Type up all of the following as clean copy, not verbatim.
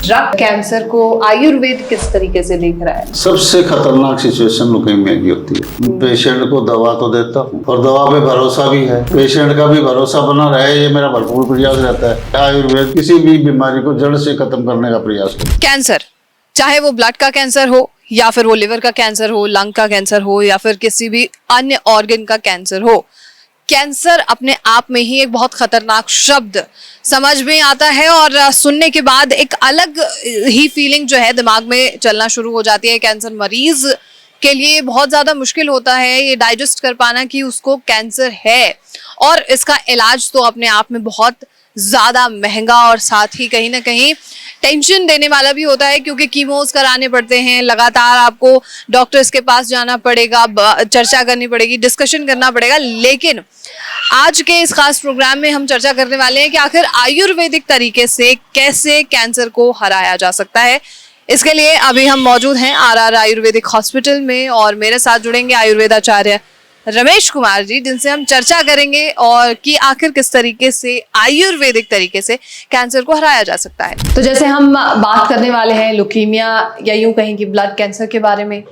रक्त कैंसर को आयुर्वेद किस तरीके से देख रहा है? सबसे खतरनाक सिचुएशन लुकेमिया की होती है। पेशेंट को दवा तो देता हूँ और दवा पे भरोसा भी है, पेशेंट का भी भरोसा बना रहे, ये मेरा भरपूर प्रयास रहता है। आयुर्वेद किसी भी बीमारी को जड़ से खत्म करने का प्रयास करता है। कैंसर, चाहे वो ब्लड का कैंसर हो या फिर वो लिवर का कैंसर हो, लंग का कैंसर हो या फिर किसी भी अन्य ऑर्गन का कैंसर हो, कैंसर अपने आप में ही एक बहुत खतरनाक शब्द समझ में आता है और सुनने के बाद एक अलग ही फीलिंग जो है दिमाग में चलना शुरू हो जाती है। कैंसर मरीज के लिए बहुत ज्यादा मुश्किल होता है ये डाइजेस्ट कर पाना कि उसको कैंसर है, और इसका इलाज तो अपने आप में बहुत ज्यादा महंगा और साथ ही कहीं ना कहीं टेंशन देने वाला भी होता है, क्योंकि कीमोस कराने पड़ते हैं, लगातार आपको डॉक्टर्स के पास जाना पड़ेगा, चर्चा करनी पड़ेगी, डिस्कशन करना पड़ेगा। लेकिन आज के इस खास प्रोग्राम में हम चर्चा करने वाले हैं कि आखिर आयुर्वेदिक तरीके से कैसे कैंसर को हराया जा सकता है। इसके लिए अभी हम मौजूद हैं आरआर आयुर्वेदिक हॉस्पिटल में और मेरे साथ जुड़ेंगे आयुर्वेदाचार्य रमेश कुमार जी, जिनसे हम चर्चा करेंगे और कि आखिर किस तरीके से आयुर्वेदिक तरीके से कैंसर को हराया जा सकता है। तो जैसे हम बात करने वाले हैं लुकीमिया या यूं कहें कि ब्लड कैंसर के बारे में,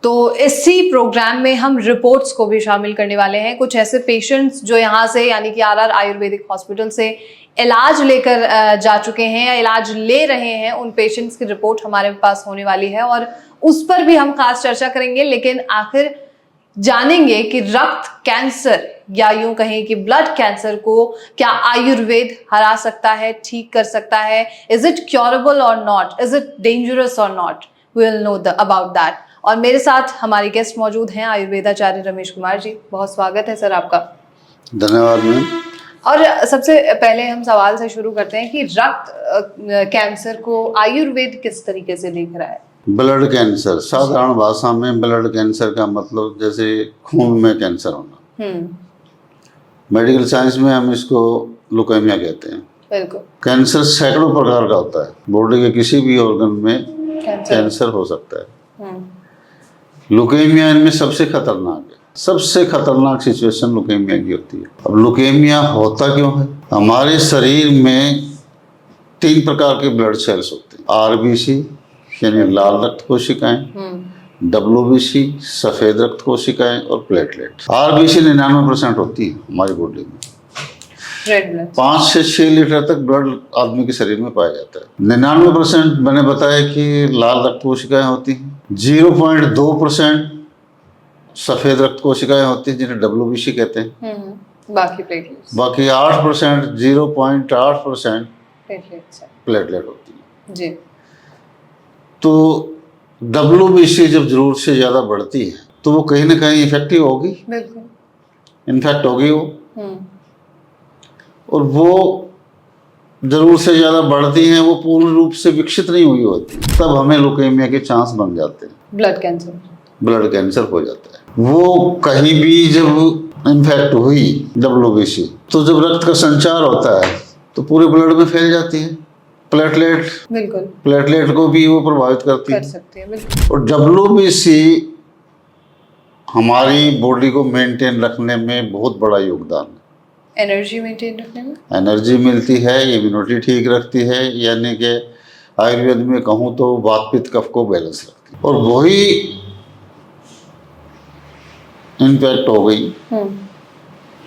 तो इसी प्रोग्राम में हम रिपोर्ट्स को भी शामिल करने वाले हैं। कुछ ऐसे पेशेंट्स जो यहाँ से यानी कि आरआर आयुर्वेदिक हॉस्पिटल से इलाज लेकर जा चुके हैं या इलाज ले रहे हैं, उन पेशेंट्स की रिपोर्ट हमारे पास होने वाली है और उस पर भी हम खास चर्चा करेंगे। लेकिन आखिर जानेंगे कि रक्त कैंसर या यूं कहें कि ब्लड कैंसर को क्या आयुर्वेद हरा सकता है, ठीक कर सकता है? इज इट क्योरेबल और नॉट? इज इट डेंजरस और नॉट? We will know about that. और मेरे साथ हमारे गेस्ट मौजूद हैं आयुर्वेदाचार्य रमेश कुमार जी। बहुत स्वागत है सर आपका। धन्यवाद मैम। और सबसे पहले हम सवाल से शुरू करते हैं कि रक्त कैंसर को आयुर्वेद किस तरीके से देख रहा है? ब्लड कैंसर, साधारण भाषा में ब्लड कैंसर का मतलब जैसे खून में कैंसर होना। मेडिकल साइंस में हम इसको लुकेमिया कहते हैं। बिल्कुल। कैंसर सैकड़ों प्रकार का होता है, बॉडी के किसी भी ऑर्गन में कैंसर हो सकता है। लुकेमिया इनमें सबसे खतरनाक है। सबसे खतरनाक सिचुएशन लुकेमिया की होती है। अब लुकेमिया होता क्यों है? हमारे शरीर में 3 प्रकार के ब्लड सेल्स होते हैं। आरबीसी यानी लाल रक्त कोशिकाएं, डब्ल्यूबीसी सफेद रक्त कोशिकाएं और प्लेटलेट। आरबीसी 99% होती है हमारी बॉडी में। रेड ब्लड 5 से 6 लीटर तक ब्लड आदमी के शरीर में पाया जाता है। 99% मैंने बताया कि लाल रक्त कोशिकाएं होती हैं। 0.2% सफेद रक्त कोशिकाएं होती हैं जिन्हें डब्ल्यूबीसी कहते हैं। बाकी 8% 0.8% प्लेटलेट होती है जी। तो डब्ल्यूबीसी जब जरूरत से ज़्यादा बढ़ती है तो वो कहीं ना कहीं इफेक्टिव होगी, इन्फेक्ट होगी वो, और वो जरूरत से ज़्यादा बढ़ती हैं, वो पूर्ण रूप से विकसित नहीं हुई होती, तब हमें लुकेमिया के चांस बन जाते हैं। ब्लड कैंसर हो जाता है। वो कहीं भी जब इन्फेक्ट हुई डब्ल्यूबीसी, तो जब रक्त का संचार होता है तो पूरे ब्लड में फैल जाती है। प्लेटलेट को भी वो प्रभावित करती है। और डब्ल्यूबीसी हमारी बॉडी को मेंटेन रखने में बहुत बड़ा योगदान है। एनर्जी मेंटेन रखने में एनर्जी मिलती है, इम्यूनिटी ठीक रखती है, यानी कि आयुर्वेद में कहूँ तो वात पित्त कफ को बैलेंस रखती है। और वही इम्पैक्ट हो गई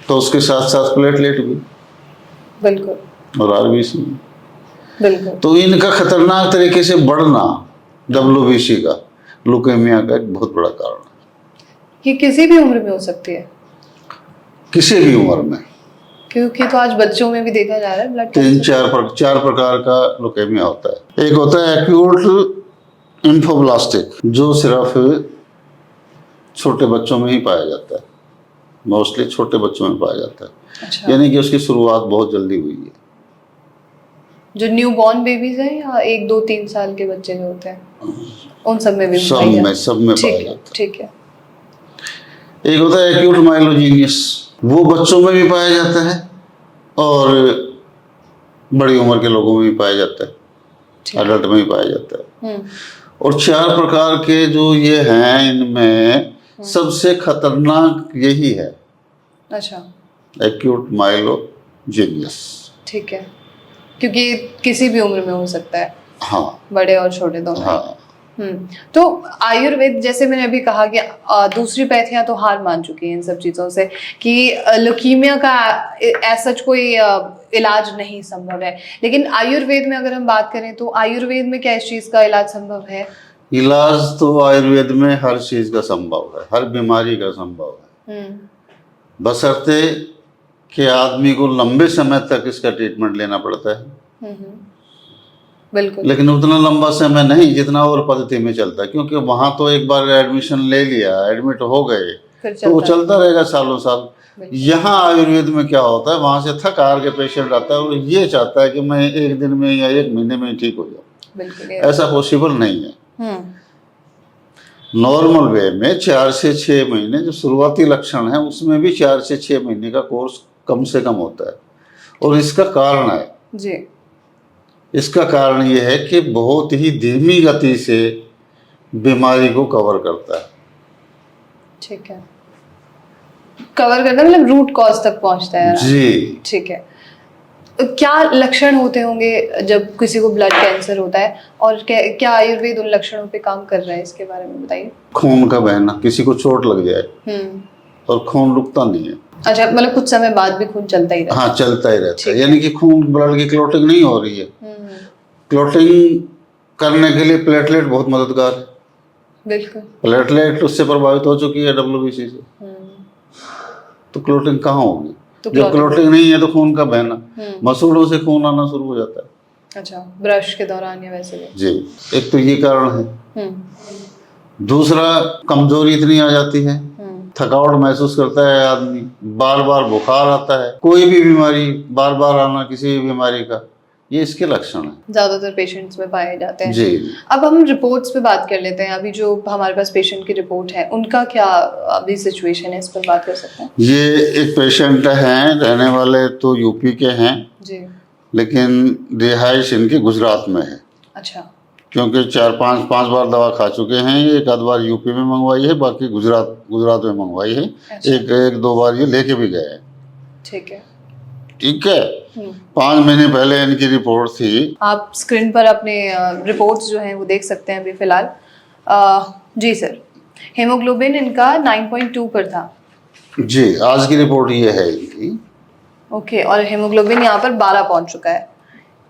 तो उसके साथ साथ प्लेटलेट भी, बिल्कुल, और आरबीसी, बिल्कुल। तो इनका खतरनाक तरीके से बढ़ना डब्ल्यूबीसी का लुकेमिया का एक बहुत बड़ा कारण है। ये किसी भी उम्र में हो सकती है? किसी भी उम्र में, क्योंकि तो आज बच्चों में भी देखा जा रहा है ब्लड 4 प्रकार का लुकेमिया होता है। एक होता है एक्यूट इन्फोब्लास्टिक, जो सिर्फ छोटे बच्चों में ही पाया जाता है, मोस्टली छोटे बच्चों में पाया जाता है। अच्छा। यानी कि उसकी शुरुआत बहुत जल्दी हुई है। जो न्यू बॉर्न बेबीज हैं या 1, 2, 3 साल के बच्चे जो होते हैं, उन सब में भी सब में पाया जाता है। ठीक है। एक होता है एक्यूट माइलोजेनियस, वो बच्चों में भी पाया जाता है और बड़ी उम्र के लोगों में भी पाया जाता है, एडल्ट में भी पाया जाता है। और 4 प्रकार के जो ये हैं, इनमें सबसे खतरनाक यही है। अच्छा। एक्यूट माइलोजेनियस। ठीक है, क्योंकि किसी भी उम्र में हो सकता है। हाँ बड़े और छोटे दोनों। हाँ। तो आयुर्वेद, जैसे मैंने अभी कहा कि दूसरी पैथियां तो हार मान चुकी हैं इन सब चीजों से कि लुकीमिया का ऐसा कोई इलाज नहीं संभव है, लेकिन आयुर्वेद में अगर हम बात करें तो आयुर्वेद में क्या इस चीज का इलाज संभव है? इलाज तो आयुर्वेद में हर चीज का संभव है, हर बीमारी का संभव है, बशर्ते कि आदमी को लंबे समय तक इसका ट्रीटमेंट लेना पड़ता है। बिल्कुल। लेकिन उतना लंबा समय नहीं जितना और पद्धति में चलता है, क्योंकि वहां तो एक बार एडमिशन ले लिया, एडमिट हो गए, तो वो चलता रहेगा सालों साल। यहाँ आयुर्वेद में क्या होता है, वहां से थक हार के पेशेंट आता है और ये चाहता है कि मैं एक दिन में या एक महीने में ठीक हो जाऊँ। बिल्कुल। ऐसा पॉसिबल नहीं है। नॉर्मल वे में 4 से 6 महीने जो शुरुआती लक्षण है उसमें भी 4 से 6 महीने का कोर्स कम से कम होता है। और इसका कारण है जी, इसका कारण ये है कि बहुत ही धीमी गति से बीमारी को कवर करता है। ठीक है, कवर करता है मतलब रूट कॉज तक पहुंचता है। जी ठीक है। क्या लक्षण होते होंगे जब किसी को ब्लड कैंसर होता है, और क्या आयुर्वेद उन लक्षणों पे काम कर रहा है, इसके बारे में बताइए। खून का बहना, किसी को चोट लग जाए और खून रुकता नहीं है। अच्छा, मतलब कुछ समय बाद भी खून चलता ही रहता है? हाँ, चलता ही रहता है, यानी कि खून ब्लड की क्लॉटिंग नहीं हो रही है। क्लॉटिंग करने के लिए प्लेटलेट बहुत मददगार है। बिल्कुल। प्लेटलेट उससे प्रभावित हो चुकी है WBC से, तो क्लॉटिंग कहाँ होगी? जब क्लॉटिंग नहीं है तो खून का बहना, मसूड़ों से खून आना शुरू हो जाता है। अच्छा, ब्रश के दौरान या वैसे भी? जी, एक तो ये कारण है। दूसरा, कमजोरी इतनी आ जाती है, थकावट महसूस करता है आदमी, बार बार बुखार आता है, कोई भी बीमारी बार बार आना किसी भी बीमारी का, ये इसके लक्षण हैं, ज्यादातर पेशेंट्स में पाए जाते हैं। जी। अब हम रिपोर्ट्स पे बात कर लेते हैं। अभी जो हमारे पास पेशेंट की रिपोर्ट है उनका क्या अभी सिचुएशन है, इस पर बात कर सकते हैं? ये एक पेशेंट हैं, रहने वाले तो यूपी के हैं जी, लेकिन रिहाइश इनकी गुजरात में है। अच्छा। क्योंकि 4-5 बार दवा खा चुके हैं, एक आध बार यूपी में मंगवाई है, बाकी गुजरात में मंगवाई है। अच्छा। एक 2 बार ये लेके भी गए हैं। ठीक है। ठीक है। 5 महीने पहले इनकी रिपोर्ट थी। आप स्क्रीन पर अपने रिपोर्ट्स जो हैं वो देख सकते हैं अभी फिलहाल। जी सर, हेमोग्लोबिन इनका 9.2 पर था। जी, आज की रिपोर्ट ये है इनकी। ओके, और हेमोग्लोबिन यहाँ पर 12 पहुंच चुका है।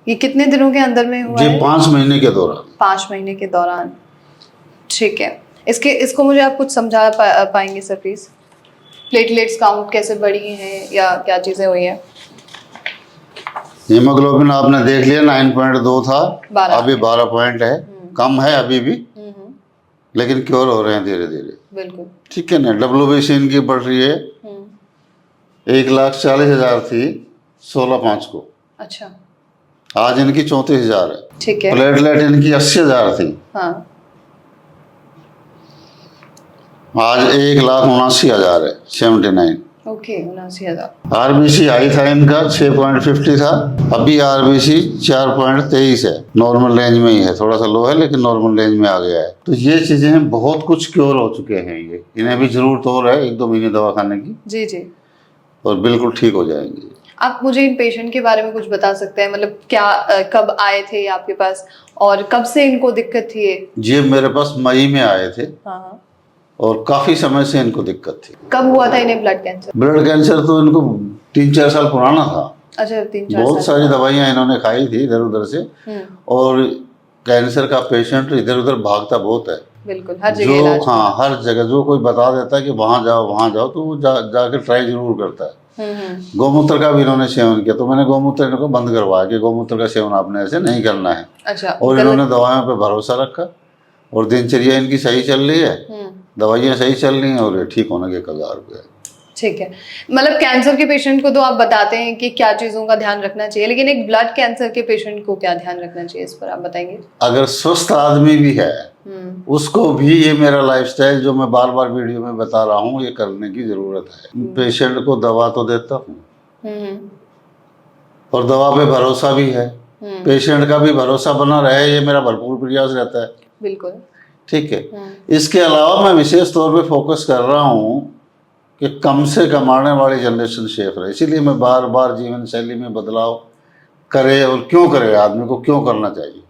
ये कितने दिनों के अंदर में हुआ जी, है? 5 महीने के दौरान। 5 महीने के दौरान। ठीक है। इसको मुझे आप कुछ समझा पाएंगे सर प्लीज? प्लेटलेट्स काउंट कैसे बढ़ी हैं या क्या चीजें हुई हैं? हीमोग्लोबिन आपने देख लिया 9.2 था, 12। अभी 12 पॉइंट है, कम है अभी भी, लेकिन क्योर हो रहे हैं धीरे धीरे। बिल्कुल। ठीक है ना। WBC इनकी बढ़ रही है, 1,40,000 थी 16/5 को, अच्छा, आज इनकी 34,000 है। ठीक है। प्लेटलेट इनकी 80,000 थी, हाँ, आज 1,79,000 है, 79। ओके, 79,000। RBC हाई था इनका 6.50 था, अभी RBC 4.23 है, नॉर्मल रेंज में ही है, थोड़ा सा लो है लेकिन नॉर्मल रेंज में आ गया है। तो ये चीजें हैं, बहुत कुछ क्योर हो चुके हैं ये, इन्हें भी जरूरत और है 1-2 महीने दवा खाने की। जी जी। और बिल्कुल ठीक हो जाएंगे। आप मुझे इन पेशेंट के बारे में कुछ बता सकते हैं, मतलब क्या कब आए थे आपके पास और कब से इनको दिक्कत थी? ये मेरे पास मई में आए थे। हाँ। और काफी समय से इनको दिक्कत थी। कब हुआ था इन्हें ब्लड कैंसर? ब्लड कैंसर तो इनको 3-4 साल पुराना था। अच्छा, 3-4 बहुत सारी दवाइयां इन्होंने खाई थी इधर उधर से, और कैंसर का पेशेंट इधर उधर भागता बहुत है। बिल्कुल, हर जगह इलाज। हाँ, हर जगह जो कोई बता देता है कि वहाँ जाओ तो वो जाकर ट्राई जरूर करता है। गौमूत्र का भी इन्होंने सेवन किया, तो मैंने गौमूत्र इनको बंद करवाया कि गौमूत्र का सेवन आपने ऐसे नहीं करना है। अच्छा। और इन्होंने दवाइयों पे भरोसा रखा और दिनचर्या इनकी सही चल रही है, दवाइयाँ सही चल रही हैं और ये ठीक होने के कगार पे है। ठीक है। मतलब कैंसर के पेशेंट को तो आप बताते हैं कि क्या चीजों का ध्यान रखना चाहिए, लेकिन एक ब्लड कैंसर के पेशेंट को क्या ध्यान रखना चाहिए, इस पर आप बताएंगे? अगर स्वस्थ आदमी भी है उसको भी ये मेरा लाइफस्टाइल जो मैं बार बार वीडियो में बता रहा हूँ ये करने की जरूरत है। पेशेंट को दवा तो देता हूँ और दवा पे भरोसा भी है, पेशेंट का भी भरोसा बना रहे, ये मेरा भरपूर प्रयास रहता है। बिल्कुल। ठीक है। इसके अलावा मैं विशेष तौर पे फोकस कर रहा हूँ कि कम से कमाने वाली जनरेशन सेफ रहे, इसीलिए मैं बार बार जीवन शैली में बदलाव करे। और क्यों करे, आदमी को क्यों करना चाहिए?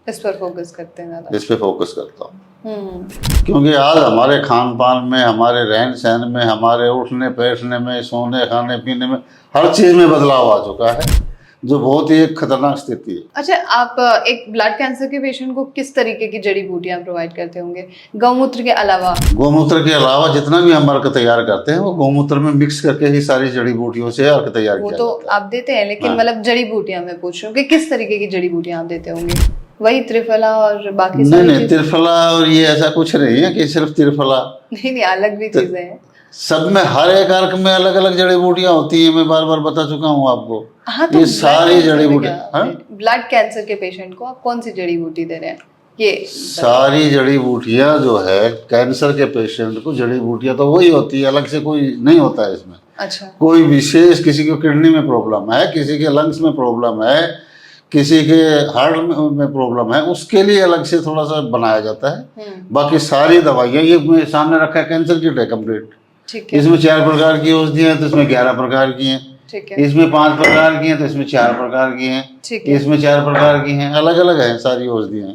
इस पर फोकस करते हैं ज़्यादा। इस पे फोकस करता हूँ, क्योंकि आज हमारे खान पान में, हमारे रहन सहन में, हमारे उठने बैठने में, सोने खाने पीने में, हर चीज़ में बदलाव आ चुका है, जो बहुत ही एक खतरनाक स्थिति है। अच्छा, आप एक ब्लड कैंसर के पेशेंट को किस तरीके की जड़ी बूटियां प्रोवाइड करते होंगे गौमूत्र के अलावा? गौमूत्र के अलावा जितना भी हम अर्क तैयार करते हैं वो गौमूत्र में मिक्स करके ही सारी जड़ी बूटियों से अर्क तैयार वो किया तो जाता है। आप देते हैं, लेकिन हाँ। मतलब जड़ी बूटियां मैं पूछ रही हूँ कि किस तरीके की जड़ी बूटियां आप देते होंगे? वही त्रिफला और बाकी नहीं सारी नहीं, चीजें? त्रिफला और ये ऐसा कुछ नहीं है कि सिर्फ त्रिफला, नहीं, अलग भी चीजें हैं। सब में हर एक अर्क में अलग अलग जड़ी बूटियां होती हैं, मैं बार बार बता चुका हूँ आपको। हाँ, तो ये सारी जड़ी बूटियां, हाँ? ब्लड कैंसर के पेशेंट को आप कौन सी जड़ी बूटी दे रहे हैं ये? सारी जड़ी बूटियां जो है कैंसर के पेशेंट को, जड़ी बूटियां तो वही होती है, अलग से कोई नहीं होता है इसमें। अच्छा। कोई विशेष, किसी को किडनी में प्रॉब्लम है, किसी के लंग्स में प्रॉब्लम है, किसी के हार्ट में प्रॉब्लम है, उसके लिए अलग से थोड़ा सा बनाया जाता है। बाकी सारी दवाइयाँ, ये मेरे सामने रखा है कैंसर किट है कंप्लीट, ठीक है। इसमें 4 प्रकार की औषधियाँ हैं तो इसमें 11 प्रकार की हैं, ठीक है। इसमें 5 प्रकार की हैं तो इसमें 4 प्रकार की हैं, ठीक है। इसमें 4 प्रकार की हैं, अलग अलग हैं सारी औषधियाँ,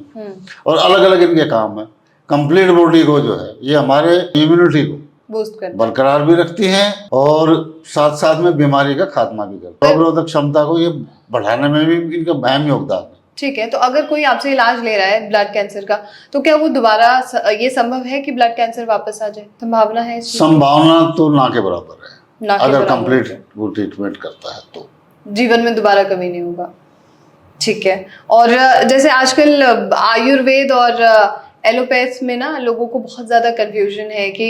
और अलग अलग इनके काम है। कंप्लीट बॉडी को जो है ये हमारे इम्यूनिटी को बूस्ट कर बरकरार भी रखती हैं और साथ साथ में बीमारी का खात्मा भी करती है। रोग रोधक क्षमता को ये बढ़ाने में भी इनका अहम योगदान है। ठीक है। तो अगर कोई आपसे इलाज ले रहा है ब्लड कैंसर का, तो क्या वो दोबारा ये संभव है कि ब्लड कैंसर वापस आ जाए? संभावना है इस चीज़ की? संभावना तो ना के बराबर है, ना के अगर बराबर कंप्लीट वो ट्रीटमेंट करता है तो जीवन में दोबारा कभी नहीं होगा। ठीक है। और जैसे आजकल आयुर्वेद और एलोपैथ में ना लोगों को बहुत ज्यादा कंफ्यूजन है कि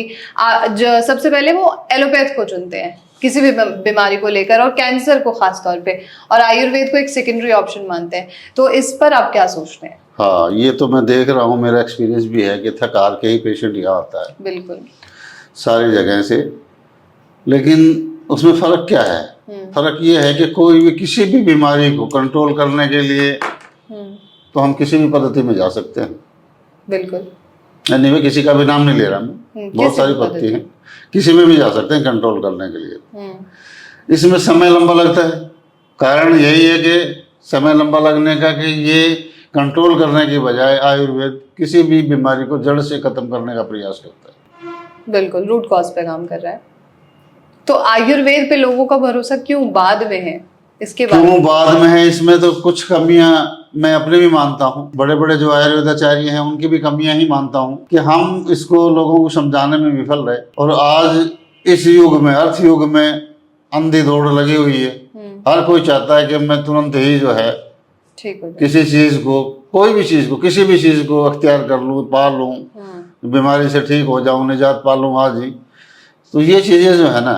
सबसे पहले वो एलोपैथ को चुनते हैं किसी भी बीमारी को लेकर, और कैंसर को खास तौर पे, और आयुर्वेद को एक सेकेंडरी ऑप्शन मानते हैं। तो इस पर आप क्या सोचते हैं? हाँ, ये तो मैं देख रहा हूँ, मेरा एक्सपीरियंस भी है कि थकार के ही पेशेंट यहाँ आता है बिल्कुल सारी जगह से। लेकिन उसमें फ़र्क क्या है? फ़र्क ये है कि कोई भी किसी भी बीमारी को कंट्रोल करने के लिए तो हम किसी भी पद्धति में जा सकते हैं। बिल्कुल। नहीं, मैं किसी का भी नाम नहीं ले रहा, मैं बहुत सारी पद्धति हैं, किसी में भी जा सकते हैं कंट्रोल करने के लिए। इसमें समय लंबा लगता है, कारण यही है कि समय लंबा लगने का कि ये कंट्रोल करने की बजाय आयुर्वेद किसी भी बीमारी को जड़ से खत्म करने का प्रयास करता है। बिल्कुल, रूट कॉज पे काम कर रहा है। तो आयुर्वेद पे लोगों का भरोसा क्यों बाद में है? इसके बारे क्यों बाद में है? इसमें तो कुछ कमियां मैं अपने भी मानता हूँ, बड़े बड़े जो आयुर्वेदाचार्य हैं उनकी भी कमियां ही मानता हूँ कि हम इसको लोगों को समझाने में विफल रहे। और आज इस युग में, अर्थ युग में अंधी दौड़ लगी हुई है। हर कोई चाहता है कि मैं तुरंत ही जो है ठीक हो जाए, किसी चीज को, कोई भी चीज को, किसी भी चीज को अख्तियार कर लूँ, पा लूँ, बीमारी से ठीक हो जाऊँ, निजात पा लूँ आज ही। तो ये चीजें जो है ना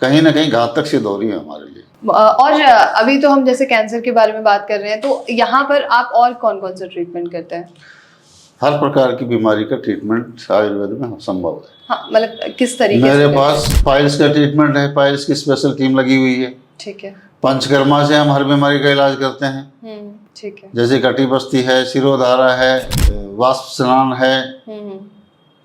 कहीं घातक सिद्ध हो रही है हमारे लिए। और अभी तो हम जैसे कैंसर के बारे में बात कर रहे हैं, तो यहाँ पर आप और कौन कौन सा ट्रीटमेंट करते हैं? हर प्रकार की बीमारी का ट्रीटमेंट आयुर्वेद में संभव है। हाँ, मतलब किस तरीके से? मेरे पास पाइल्स का ट्रीटमेंट है, पाइल्स की स्पेशल टीम लगी हुई है। ठीक है। पंचकर्मा से हम हर बीमारी का इलाज करते हैं। ठीक है। जैसे कटिबस्ती है, शिरोधारा है, वाष्प स्नान है,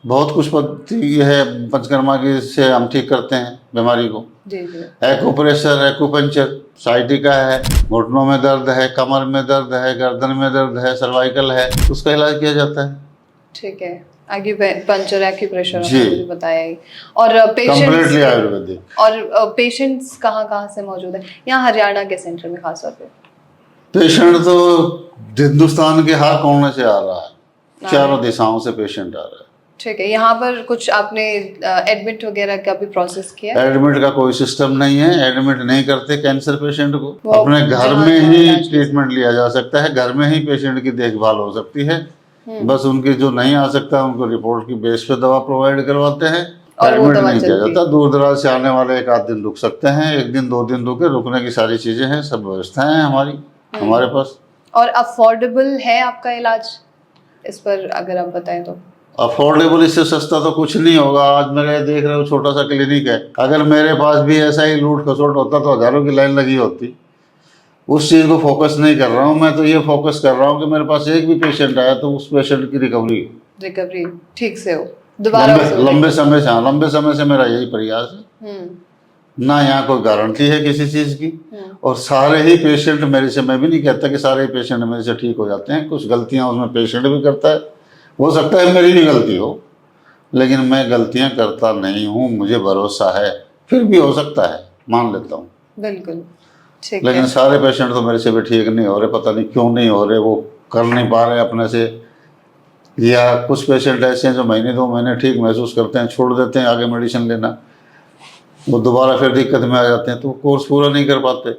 बहुत कुछ पद्धति है पंचकर्मा की से हम ठीक करते हैं बीमारी को। जी जी। एक्यूप्रेशर, एक्यूपंक्चर, साइटिका है, घुटनों में दर्द है, कमर में दर्द है, गर्दन में दर्द है, सर्वाइकल है, उसका इलाज किया जाता है। ठीक है। एक्यूपंक्चर, एक्यूप्रेशर जी, आपने बताया ही। और कंप्लीटली आयुर्वेदिक। और पेशेंट्स कहाँ से मौजूद है यहाँ हरियाणा के सेंटर में खास तौर पे? पेशेंट तो हिंदुस्तान के हर कोने से आ रहा है, चारों दिशाओं से पेशेंट आ रहा है। ठीक है। यहाँ पर कुछ आपने एडमिट वगैरह का भी प्रोसेस किया? एडमिट का कोई सिस्टम नहीं है, एडमिट नहीं करते कैंसर पेशेंट को, अपने घर में ही ट्रीटमेंट लिया जा सकता है, घर में ही पेशेंट की देखभाल हो सकती है। बस उनकी जो नहीं आ सकता उनको रिपोर्ट की बेस पे दवा प्रोवाइड करवाते हैं, एडमिट नहीं किया जाता। दूर दराज से आने वाले 1 आध दिन रुक सकते हैं, 1 दिन 2 दिन रुके, रुकने की सारी चीजें हैं, सब व्यवस्थाएं हैं हमारे पास। और अफोर्डेबल है आपका इलाज? इस पर अगर आप बताएं तो। अफोर्डेबल, इससे सस्ता तो कुछ नहीं होगा। आज मेरे देख रहे हो छोटा सा क्लिनिक है, अगर मेरे पास भी ऐसा ही लूट खसोट होता तो हजारों की लाइन लगी होती। उस चीज़ को फोकस नहीं कर रहा हूँ मैं, तो ये फोकस कर रहा हूँ कि मेरे पास एक भी पेशेंट आया तो उस पेशेंट की रिकवरी ठीक से हो, दोबारा लंबे समय से। हाँ, लंबे समय से मेरा यही प्रयास है। ना यहाँ कोई गारंटी है किसी चीज़ की। और सारे ही पेशेंट मेरे से, मैं भी नहीं कहता कि सारे पेशेंट मेरे से ठीक हो जाते हैं, कुछ गलतियाँ उसमें पेशेंट भी करता है, हो सकता है मेरी भी गलती हो, लेकिन मैं गलतियाँ करता नहीं हूँ, मुझे भरोसा है। फिर भी हो सकता है, मान लेता हूँ। बिल्कुल ठीक लेकिन है। सारे पेशेंट तो मेरे से भी ठीक नहीं हो रहे, पता नहीं क्यों नहीं हो रहे, वो कर नहीं पा रहे अपने से, या कुछ पेशेंट ऐसे हैं जो महीने 2 महीने ठीक महसूस करते हैं, छोड़ देते हैं आगे मेडिसिन लेना, वो दोबारा फिर दिक्कत में आ जाते हैं, तो कोर्स पूरा नहीं कर पाते।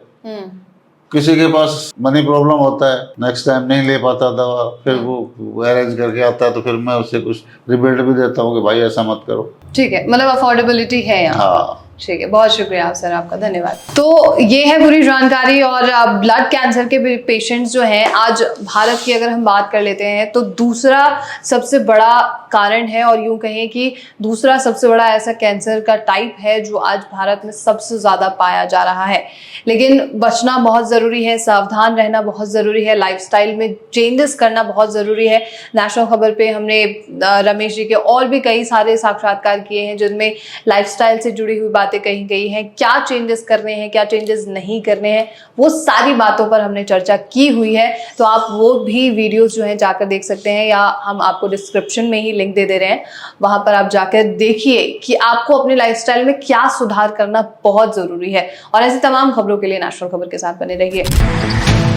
किसी के पास मनी प्रॉब्लम होता है, नेक्स्ट टाइम नहीं ले पाता दवा, फिर वो अरेंज करके आता है, तो फिर मैं उससे कुछ रिबेट भी देता हूँ कि भाई ऐसा मत करो। ठीक है, मतलब अफोर्डेबिलिटी है यहाँ। हाँ, ठीक है, बहुत शुक्रिया सर आपका, धन्यवाद। तो ये है पूरी जानकारी। और ब्लड कैंसर के पेशेंट्स जो हैं आज भारत की अगर हम बात कर लेते हैं तो दूसरा सबसे बड़ा कारण है, और यूं कहें कि दूसरा सबसे बड़ा ऐसा कैंसर का टाइप है जो आज भारत में सबसे ज़्यादा पाया जा रहा है। लेकिन बचना बहुत ज़रूरी है, सावधान रहना बहुत ज़रूरी है, लाइफस्टाइल में चेंजेस करना बहुत ज़रूरी है। नेशनल खबर पे हमने रमेश जी के और भी कई सारे साक्षात्कार किए हैं जिनमें लाइफस्टाइल से जुड़ी हुई बातें कही गई हैं, क्या चेंजेस करने हैं, क्या चेंजेस नहीं करने हैं, वो सारी बातों पर हमने चर्चा की हुई है। तो आप वो भी वीडियोस जो हैं जाकर देख सकते हैं, या हम आपको डिस्क्रिप्शन में ही लिंक दे रहे हैं, वहां पर आप जाकर देखिए कि आपको अपने लाइफस्टाइल में क्या सुधार करना बहुत जरूरी है। और ऐसी तमाम खबरों के लिए नेशनल खबर के साथ बने रहिए।